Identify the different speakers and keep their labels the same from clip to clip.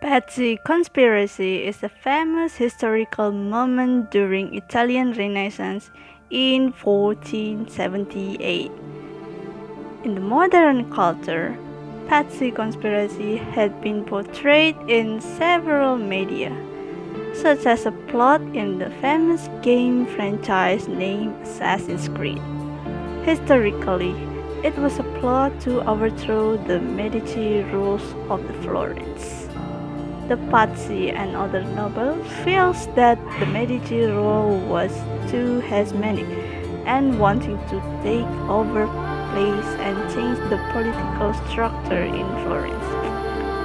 Speaker 1: Pazzi Conspiracy is a famous historical moment during Italian Renaissance in 1478. In the modern culture, Pazzi Conspiracy had been portrayed in several media, such as a plot in the famous game franchise named Assassin's Creed. Historically, it was a plot to overthrow the Medici rulers of the Florence. The Pazzi and other nobles felt that the Medici rule was too hegemonic and wanting to take over place and change the political structure in Florence.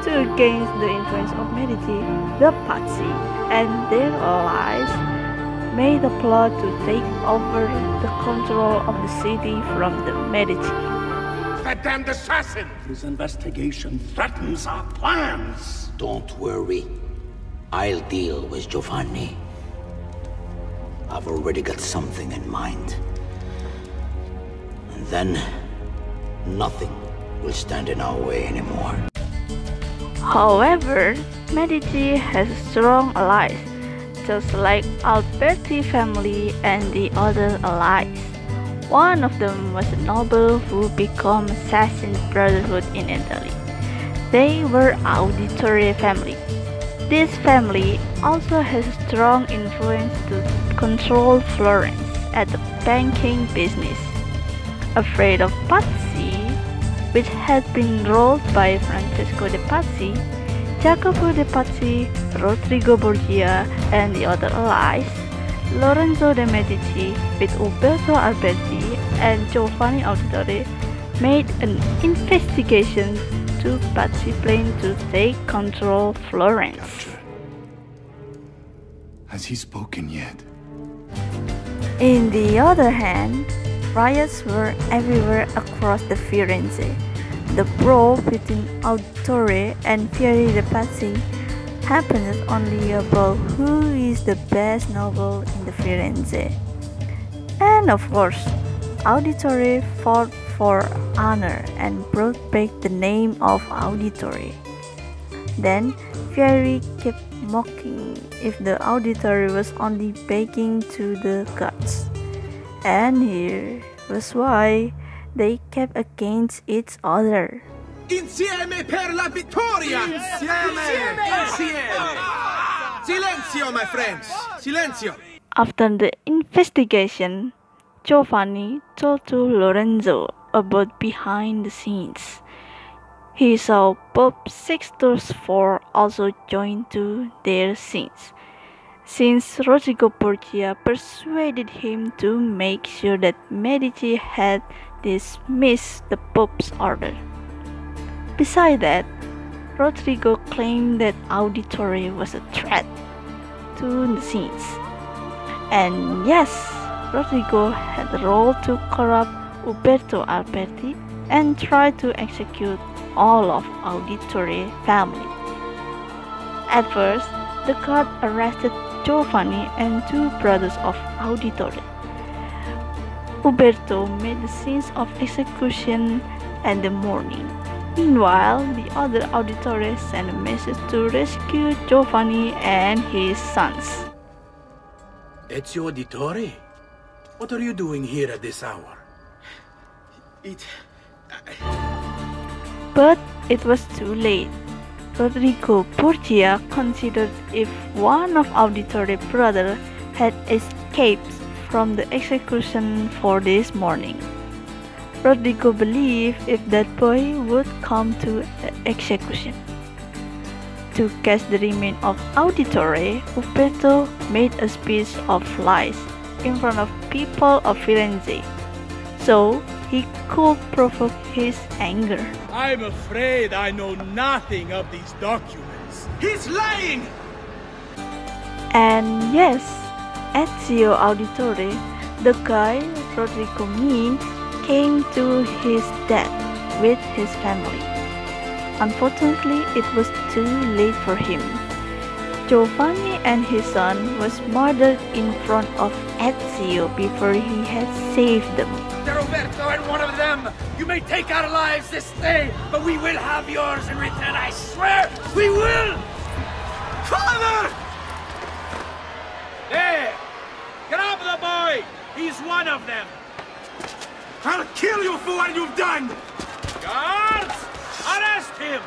Speaker 1: To against the influence of Medici, the Pazzi and their allies made a plot to take over the control of the city from the Medici.
Speaker 2: That damned assassin!
Speaker 3: His investigation threatens our plans.
Speaker 4: Don't worry. I'll deal with Giovanni. I've already got something in mind. And then, nothing will stand in our way anymore.
Speaker 1: However, Medici has strong allies, just like Alberti family and the other allies. One of them was a noble who became assassin brotherhood in Italy. They were Auditore family. This family also has a strong influence to control Florence at the banking business. Afraid of Pazzi, which had been ruled by Francesco de Pazzi, Jacopo de Pazzi, Rodrigo Borgia, and the other allies, Lorenzo de Medici with Uberto Alberti and Giovanni Auditore, made an investigation to Pazzi plan to take control Florence.
Speaker 5: Capture. Has he spoken yet?
Speaker 1: In the other hand, riots were everywhere across the Firenze. The brawl between Auditore and Fieri de Pazzi happened only about who is the best noble in the Firenze. And of course, Auditore fought for honor and brought back the name of Auditore. Then Fieri kept mocking if the Auditore was only begging to the gods. And here was why they kept against each other.
Speaker 2: Insieme per la vittoria! Insieme! Silenzio, my friends! Silenzio!
Speaker 1: After the investigation, Giovanni told to Lorenzo about behind the scenes. He saw Pope Sixtus IV also join to their scenes, since Rodrigo Borgia persuaded him to make sure that Medici had dismissed the Pope's order. Besides that, Rodrigo claimed that Auditore was a threat to the scenes. And yes, Rodrigo had the role to corrupt Uberto Alberti and try to execute all of Auditore family. At first, the guard arrested Giovanni and two brothers of Auditore. Uberto made the scenes of execution and the mourning. Meanwhile, the other Auditore sent a message to rescue Giovanni and his sons.
Speaker 3: Ezio Auditore? What are you doing here at this hour?
Speaker 1: But it was too late. Rodrigo Borgia considered if one of Auditore's brothers had escaped from the execution for this morning. Rodrigo believed if that boy would come to the execution. To catch the remains of Auditore, Uberto made a speech of lies in front of people of Firenze, so he could provoke his anger.
Speaker 6: I'm afraid I know nothing of these documents.
Speaker 2: He's lying!
Speaker 1: And yes, Ezio Auditore, the guy Rodrigo means, came to his death with his family. Unfortunately, it was too late for him. Giovanni and his son was murdered in front of Ezio before he had saved them.
Speaker 2: Roberto and one of them! You may take our lives this day, but we will have yours in return, I swear! We will! Father!
Speaker 6: There! Grab the boy! He's one of them!
Speaker 2: I'll kill you for what you've done!
Speaker 6: Guards! Arrest him!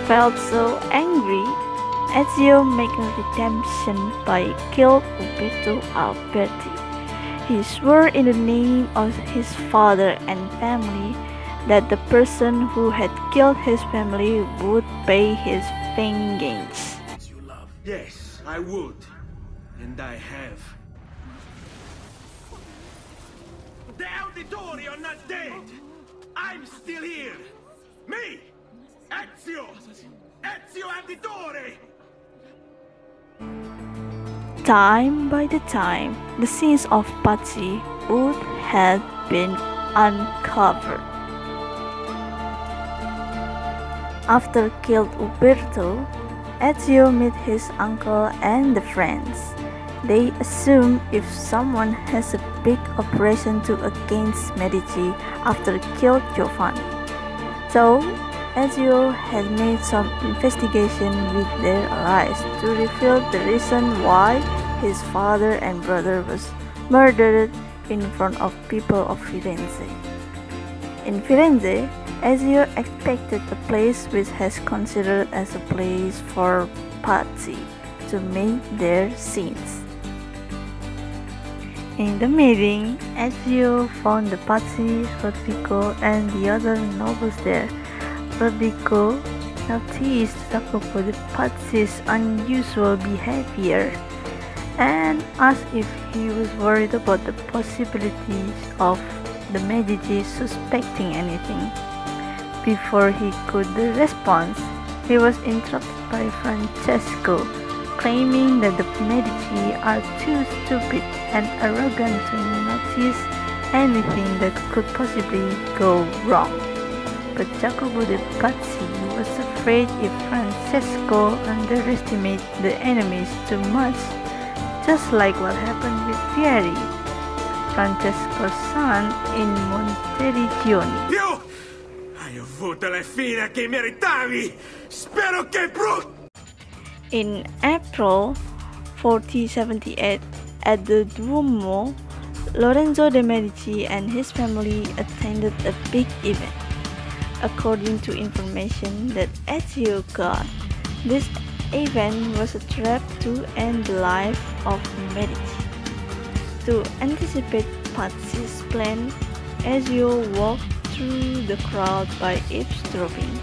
Speaker 1: Felt so angry, Ezio made a redemption by killing Uberto Alberti. He swore in the name of his father and family that the person who had killed his family would pay his vengeance.
Speaker 2: You love? Yes, I would. And I have. The Auditori are not dead! I'm still here! Me! Ezio! Ezio Auditore!
Speaker 1: Time by the time, the scenes of Pazzi would have been uncovered. After killed Uberto, Ezio met his uncle and the friends. They assume if someone has a big operation to against Medici after killed Giovanni. So, Ezio had made some investigation with their eyes to reveal the reason why his father and brother was murdered in front of people of Firenze. In Firenze, Ezio expected a place which was considered as a place for Pazzi to make their scenes. In the meeting, Ezio found the Pazzi, Rodrigo, and the other nobles there. Rodrigo noticed Jacopo the Pazzi's unusual behavior and asked if he was worried about the possibilities of the Medici suspecting anything. Before he could respond, he was interrupted by Francesco, claiming that the Medici are too stupid and arrogant to notice anything that could possibly go wrong. But Jacopo de Pazzi was afraid if Francesco underestimated the enemies too much, just like what happened with Pieri, Francesco's son in Monteriggioni.
Speaker 2: Io hai avuto la fine che meritavi! Spero che brutto!
Speaker 1: In April 1478, at the Duomo, Lorenzo de' Medici and his family attended a big event. According to information that Ezio got, this event was a trap to end the life of Medici. To anticipate Pazzi's plan, Ezio walked through the crowd by eavesdropping.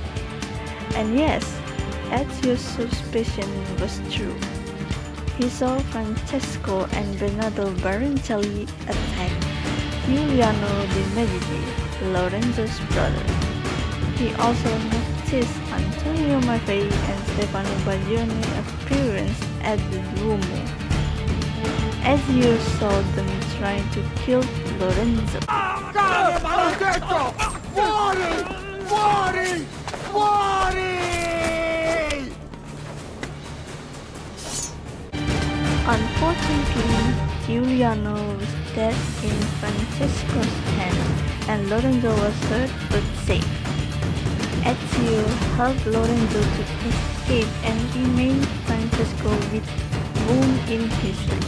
Speaker 1: And yes, Ezio's suspicion was true. He saw Francesco and Bernardo Baroncelli attack Giuliano de' Medici, Lorenzo's brother. He also noticed Antonio Maffei and Stefano Baglioni appearance at the Duomo. Ezio saw them trying to kill Lorenzo.
Speaker 2: Maledetto! Muori! Muori! Muori!
Speaker 1: Unfortunately, Giuliano was dead in Francesco's hand and Lorenzo was hurt but safe. Ezio helped Lorenzo to escape and remained Francesco with wound in his leg.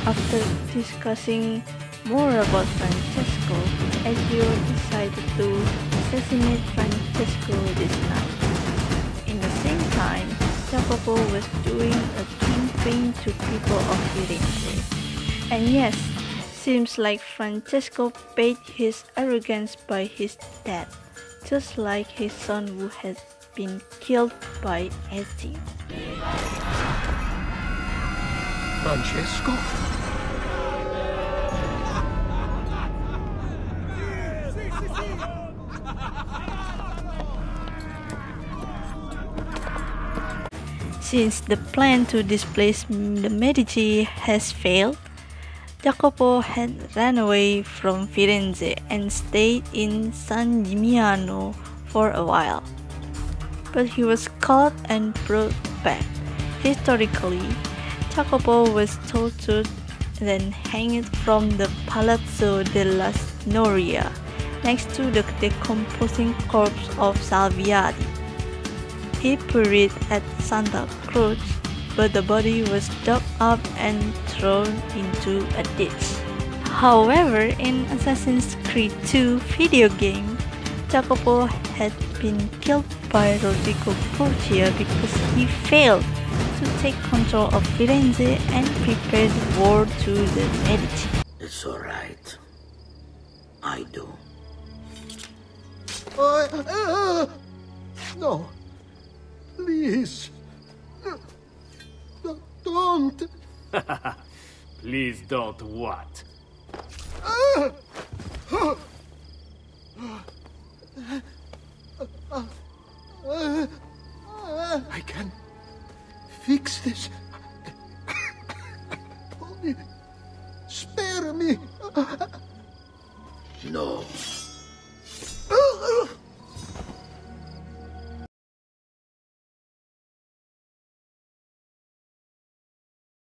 Speaker 1: After discussing more about Francesco, Ezio decided to assassinate Francesco this night. In the same time, Jacopo was doing a campaign to people of Firenze. And yes, seems like Francesco paid his arrogance by his death, just like his son who had been killed by Ezio.
Speaker 2: Francesco?
Speaker 1: Since the plan to displace the Medici has failed, Jacopo had ran away from Firenze and stayed in San Gimignano for a while. But he was caught and brought back. Historically, Jacopo was tortured, then hanged from the Palazzo della Signoria, next to the decomposing corpse of Salviati. He buried at Santa Cruz, but the body was dug up and thrown into a ditch. However, in Assassin's Creed 2 video game, Jacopo had been killed by Rodrigo Borgia because he failed to take control of Firenze and prepare the war to the Medici.
Speaker 4: It's all right. I do.
Speaker 5: No. Please. Don't.
Speaker 2: Please don't what?
Speaker 5: I can fix this. Only spare me.
Speaker 4: No.